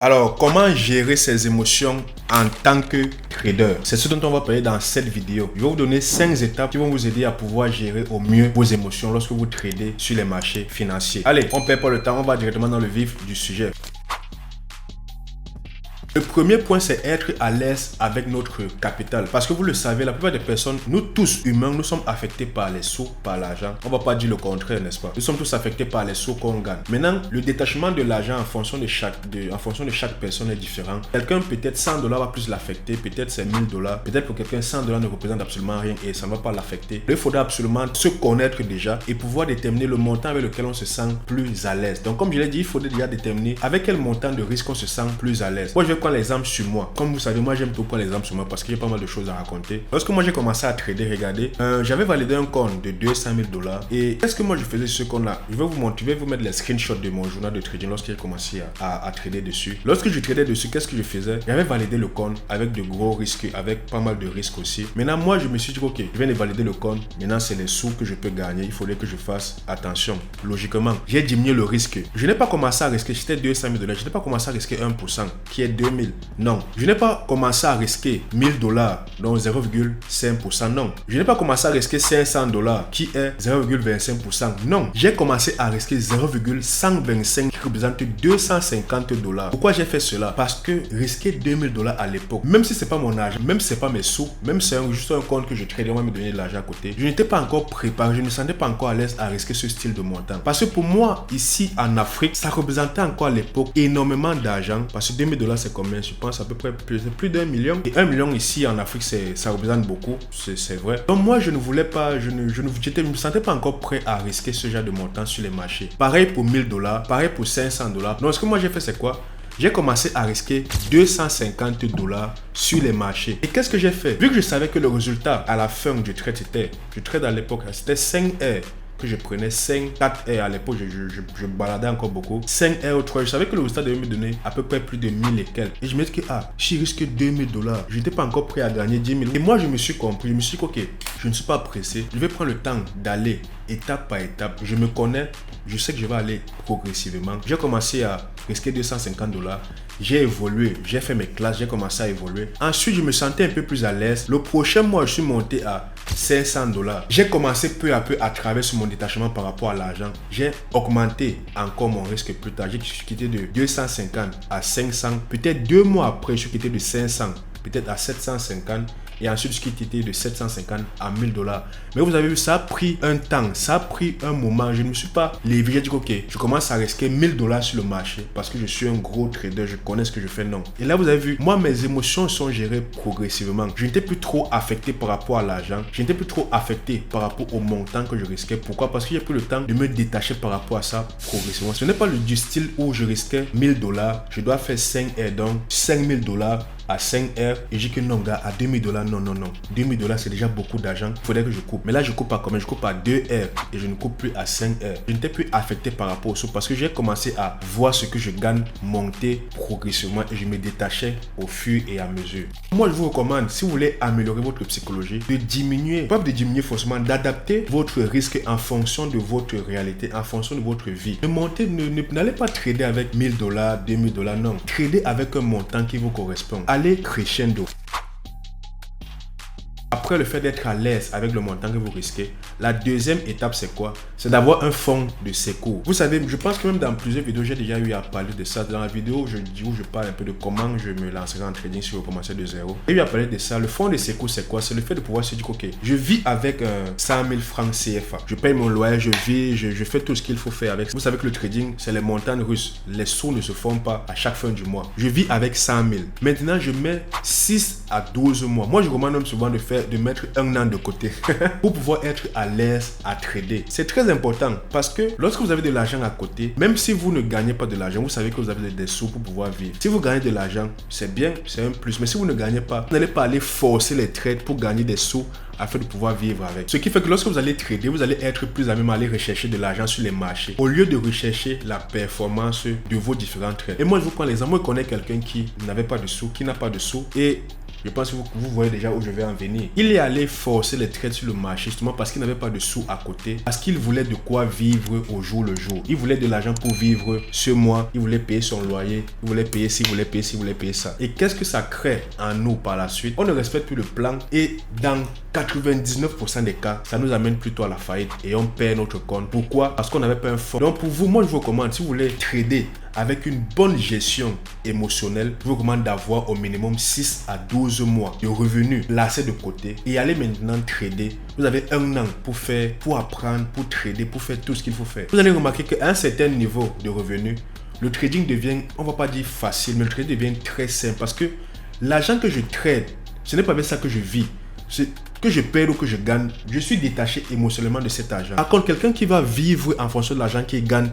Alors, comment gérer ses émotions en tant que trader? C'est ce dont on va parler dans cette vidéo. Je vais vous donner 5 étapes qui vont vous aider à pouvoir gérer au mieux vos émotions lorsque vous tradez sur les marchés financiers. Allez, on ne perd pas le temps, on va directement dans le vif du sujet. Le premier point, c'est être à l'aise avec notre capital. Parce que vous le savez, la plupart des personnes, nous tous humains, nous sommes affectés par les sous, par l'argent. On ne va pas dire le contraire, n'est-ce pas? Nous sommes tous affectés par les sous qu'on gagne. Maintenant, le détachement de l'argent en fonction de chaque personne est différent. Quelqu'un, peut-être 100 dollars va plus l'affecter, peut-être c'est 1000 dollars. Peut-être pour quelqu'un, 100 dollars ne représente absolument rien et ça ne va pas l'affecter. Il faudra absolument se connaître déjà et pouvoir déterminer le montant avec lequel on se sent plus à l'aise. Donc, comme je l'ai dit, il faudrait déjà déterminer avec quel montant de risque on se sent plus à l'aise. Moi, je vais prendre l'exemple sur moi. Comme vous savez, moi j'aime beaucoup prendre l'exemple sur moi parce que j'ai pas mal de choses à raconter. Lorsque moi j'ai commencé à trader, regardez, j'avais validé un compte de 200 000 dollars. Et qu'est-ce que moi je faisais sur ce compte là? Je vais vous montrer, je vais vous mettre les screenshots de mon journal de trading lorsque j'ai commencé à trader dessus. Lorsque je tradais dessus, qu'est-ce que je faisais? J'avais validé le compte avec de gros risques, avec pas mal de risques aussi. Maintenant, moi je me suis dit, ok, je viens de valider le compte. Maintenant, c'est les sous que je peux gagner. Il faudrait que je fasse attention. Logiquement, j'ai diminué le risque. Je n'ai pas commencé à risquer, j'étais 200 000 dollars. Je n'ai pas commencé à risquer 1%, qui est 2000. Non. Je n'ai pas commencé à risquer 1000 dollars, donc 0,5%. Non. Je n'ai pas commencé à risquer 500 dollars, qui est 0,25%. Non. J'ai commencé à risquer 0,125, qui représente 250 dollars. Pourquoi j'ai fait cela? Parce que risquer 2000 dollars à l'époque, même si c'est pas mon argent, même si c'est pas mes sous, même si c'est juste un compte que je trade, on va me donner de l'argent à côté, je n'étais pas encore préparé, je ne me sentais pas encore à l'aise à risquer ce style de montant. Parce que pour moi, ici en Afrique, ça représentait encore à l'époque énormément d'argent. Parce que 2000 dollars, c'est combien? Je pense à peu près plus d'1 million. Et 1 million ici en Afrique, ça représente beaucoup, c'est vrai. Donc moi, je ne voulais pas, je ne me sentais pas encore prêt à risquer ce genre de montant sur les marchés. Pareil pour 1000 dollars, pareil pour 500 dollars. Donc ce que moi j'ai fait, c'est quoi? J'ai commencé à risquer 250 dollars sur les marchés. Et qu'est-ce que j'ai fait? Vu que je savais que le résultat à la fin du trade, je trade à l'époque, c'était 5 heures. Que je prenais 5, 4 heures à l'époque, je baladais encore beaucoup. 5 heures ou 3, je savais que le résultat devait me donner à peu près plus de 1000 et quelques. Et je me dis que, si je risque 2000 dollars, je n'étais pas encore prêt à gagner 10 000. Et moi, je me suis compris, je me suis dit, ok, je ne suis pas pressé. Je vais prendre le temps d'aller étape par étape. Je me connais, je sais que je vais aller progressivement. J'ai commencé à risquer 250 dollars. J'ai évolué, j'ai fait mes classes, j'ai commencé à évoluer. Ensuite, je me sentais un peu plus à l'aise. Le prochain mois, je suis monté à 500 dollars. J'ai commencé peu à peu à travailler sur mon détachement par rapport à l'argent. J'ai augmenté encore mon risque plus tard. J'ai quitté de 250 à 500. Peut-être 2 mois après, je suis quitté de 500, peut-être à 750. Et ensuite, je suis quitté de 750 à 1000 dollars. Mais vous avez vu, ça a pris un temps, ça a pris un moment. Je ne me suis pas levé. J'ai dit, ok, je commence à risquer 1000 dollars sur le marché parce que je suis un gros trader, je connais ce que je fais. Non. Et là, vous avez vu, moi, mes émotions sont gérées progressivement. Je n'étais plus trop affecté par rapport à l'argent. Je n'étais plus trop affecté par rapport au montant que je risquais. Pourquoi? Parce que j'ai pris le temps de me détacher par rapport à ça progressivement. Ce n'est pas du style où je risquais 1000 dollars. Je dois faire 5 heures, donc 5000 dollars. À 5 heures, et j'ai que non, gars, à 2000 dollars, non. 2000 dollars, c'est déjà beaucoup d'argent. Il faudrait que je coupe. Mais là, je coupe à combien? Je coupe à 2 heures et je ne coupe plus à 5 heures. Je n'étais plus affecté par rapport au sous parce que j'ai commencé à voir ce que je gagne monter progressivement et je me détachais au fur et à mesure. Moi, je vous recommande, si vous voulez améliorer votre psychologie, de diminuer, pas de diminuer forcément, d'adapter votre risque en fonction de votre réalité, en fonction de votre vie. N'allez pas trader avec 1000 dollars, 2000 dollars, non. Trader avec un montant qui vous correspond. Allez crescendo. Après le fait d'être à l'aise avec le montant que vous risquez, la deuxième étape, c'est quoi? C'est d'avoir un fonds de secours. Vous savez, je pense que même dans plusieurs vidéos, j'ai déjà eu à parler de ça. Dans la vidéo où je parle un peu de comment je me lancerai en trading si je commençais de zéro. J'ai eu à parler de ça. Le fonds de secours, c'est quoi? C'est le fait de pouvoir se dire, ok, je vis avec 100 000 francs CFA. Je paye mon loyer, je vis, je fais tout ce qu'il faut faire avec. Vous savez que le trading, c'est les montagnes russes. Les sous ne se font pas à chaque fin du mois. Je vis avec 100 000. Maintenant, je mets 6 à 12 mois. Moi, je recommande même souvent de mettre un an de côté pour pouvoir être à l'aise à trader. C'est très important parce que lorsque vous avez de l'argent à côté, même si vous ne gagnez pas de l'argent, vous savez que vous avez des sous pour pouvoir vivre. Si vous gagnez de l'argent, c'est bien, c'est un plus. Mais si vous ne gagnez pas, vous n'allez pas aller forcer les trades pour gagner des sous afin de pouvoir vivre avec. Ce qui fait que lorsque vous allez trader, vous allez être plus à même à aller rechercher de l'argent sur les marchés au lieu de rechercher la performance de vos différents trades. Et moi, je vous prends l'exemple. Moi, je connais quelqu'un qui n'avait pas de sous, qui n'a pas de sous et Je pense que vous voyez déjà où je vais en venir. Il est allé forcer les trades sur le marché justement parce qu'il n'avait pas de sous à côté. Parce qu'il voulait de quoi vivre au jour le jour. Il voulait de l'argent pour vivre ce mois. Il voulait payer son loyer. Il voulait payer ci, il voulait payer ci, il voulait payer ça. Et qu'est-ce que ça crée en nous par la suite? On ne respecte plus le plan et dans 99% des cas, ça nous amène plutôt à la faillite et on perd notre compte. Pourquoi? Parce qu'on n'avait pas un fonds. Donc pour vous, moi je vous recommande, si vous voulez trader avec une bonne gestion émotionnelle, je vous recommande d'avoir au minimum 6 à 12 mois de revenus laissés de côté et aller maintenant trader. Vous avez un an pour apprendre, pour trader, pour faire tout ce qu'il faut faire. Vous allez remarquer qu'à un certain niveau de revenus, le trading devient, on va pas dire facile, mais le trading devient très simple parce que l'argent que je trade, ce n'est pas avec ça que je vis. Que je perds ou que je gagne, je suis détaché émotionnellement de cet argent. Par contre, quelqu'un qui va vivre en fonction de l'argent qu'il gagne,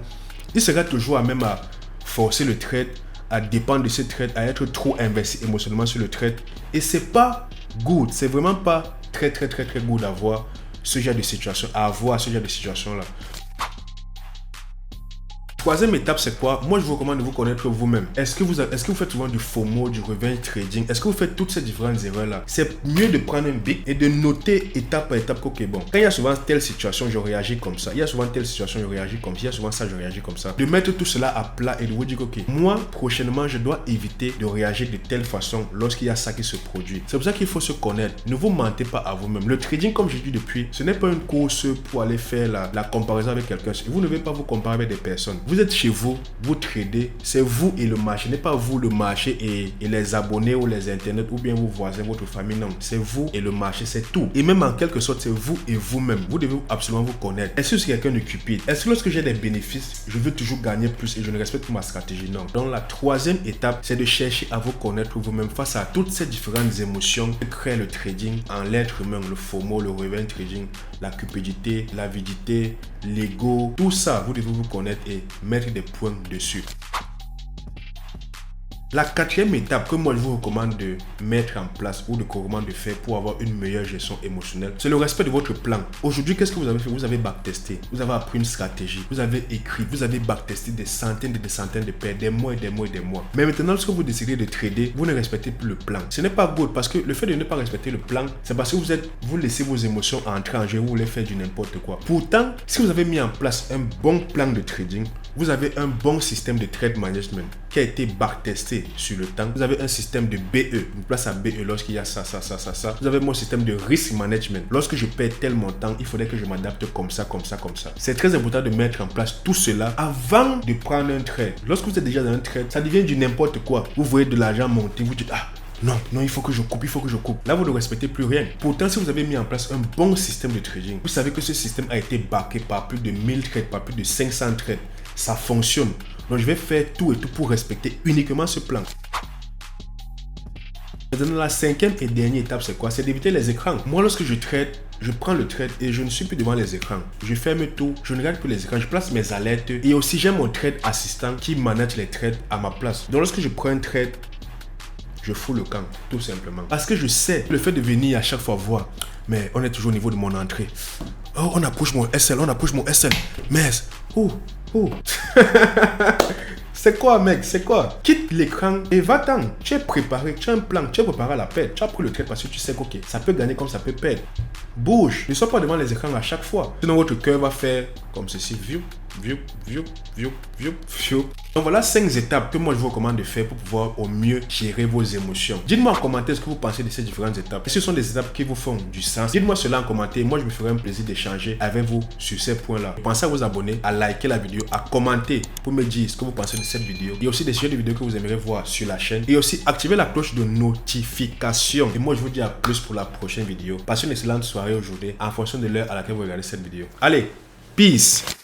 il sera toujours à même à forcer le trade, à dépendre de ce trade, à être trop investi émotionnellement sur le trade. Et c'est pas good, c'est vraiment pas très good d'avoir ce genre de situation, à avoir ce genre de situation là. Troisième étape, c'est quoi? Moi, je vous recommande de vous connaître vous-même. Est-ce que vous faites souvent du FOMO, du revenge trading? Est-ce que vous faites toutes ces différentes erreurs-là? C'est mieux de prendre un bic et de noter étape par étape que, bon, quand il y a souvent telle situation, je réagis comme ça. Il y a souvent telle situation, je réagis comme ça. Il y a souvent ça, je réagis comme ça. De mettre tout cela à plat et de vous dire, ok, moi, prochainement, je dois éviter de réagir de telle façon lorsqu'il y a ça qui se produit. C'est pour ça qu'il faut se connaître. Ne vous mentez pas à vous-même. Le trading, comme je dis depuis, ce n'est pas une course pour aller faire la comparaison avec quelqu'un. Vous ne devez pas vous comparer avec des personnes. Vous êtes chez vous, vous tradez, c'est vous et le marché, ce n'est pas vous le marché et les abonnés ou les internets ou bien vos voisins, votre famille, non, c'est vous et le marché, c'est tout. Et même en quelque sorte, c'est vous et vous-même. Vous devez absolument vous connaître. Est-ce que c'est quelqu'un de cupide? Est-ce que lorsque j'ai des bénéfices, je veux toujours gagner plus et je ne respecte pas ma stratégie? Non. Donc la troisième étape, c'est de chercher à vous connaître vous-même face à toutes ces différentes émotions que crée le trading en l'être humain, le FOMO, le revenge trading, la cupidité, l'avidité, l'ego, tout ça, vous devez vous connaître et mettre des points dessus. La quatrième étape que moi je vous recommande de mettre en place ou de recommande de faire pour avoir une meilleure gestion émotionnelle, c'est le respect de votre plan. Aujourd'hui, qu'est-ce que vous avez fait? Vous avez backtesté, vous avez appris une stratégie, vous avez écrit, vous avez backtesté des centaines de paires, des mois et des mois et des mois. Mais maintenant, lorsque vous décidez de trader, vous ne respectez plus le plan. Ce n'est pas good parce que le fait de ne pas respecter le plan, c'est parce que vous laissez vos émotions entrer en jeu, vous voulez faire du n'importe quoi. Pourtant, si vous avez mis en place un bon plan de trading, vous avez un bon système de trade management qui a été backtesté sur le temps. Vous avez un système de BE, une place à BE lorsqu'il y a ça. Vous avez mon système de risk management. Lorsque je perds tel montant, il faudrait que je m'adapte comme ça. C'est très important de mettre en place tout cela avant de prendre un trade. Lorsque vous êtes déjà dans un trade, ça devient du n'importe quoi. Vous voyez de l'argent monter, vous dites non, il faut que je coupe. Là, vous ne respectez plus rien. Pourtant, si vous avez mis en place un bon système de trading, vous savez que ce système a été backé par plus de 1000 trades, par plus de 500 trades. Ça fonctionne. Donc, je vais faire tout pour respecter uniquement ce plan. Maintenant, la cinquième et dernière étape, c'est quoi? C'est d'éviter les écrans. Moi, lorsque je trade, je prends le trade et je ne suis plus devant les écrans. Je ferme tout, je ne regarde plus les écrans, je place mes alertes. Et aussi, j'ai mon trade assistant qui manage les trades à ma place. Donc, lorsque je prends un trade, je fous le camp, tout simplement. Parce que je sais, le fait de venir à chaque fois voir, mais on est toujours au niveau de mon entrée. Oh, on approche mon SL, Mais, C'est quoi, mec? C'est quoi? Quitte l'écran et va-t'en. Tu es préparé, tu as un plan, tu es préparé à la perte. Tu as pris le trade parce que tu sais que ok, ça peut gagner comme ça peut perdre. Bouge. Ne sois pas devant les écrans à chaque fois. Sinon, votre cœur va faire comme ceci. Donc voilà 5 étapes que moi je vous recommande de faire pour pouvoir au mieux gérer vos émotions. Dites-moi en commentaire ce que vous pensez de ces différentes étapes. Est-ce que ce sont des étapes qui vous font du sens? Dites-moi cela en commentaire. Moi je me ferai un plaisir d'échanger avec vous sur ces points-là. Pensez à vous abonner, à liker la vidéo, à commenter pour me dire ce que vous pensez de cette vidéo. Il y a aussi des sujets de vidéos que vous aimeriez voir sur la chaîne. Et aussi activer la cloche de notification. Et moi je vous dis à plus pour la prochaine vidéo. Passez une excellente soirée aujourd'hui en fonction de l'heure à laquelle vous regardez cette vidéo. Allez, peace!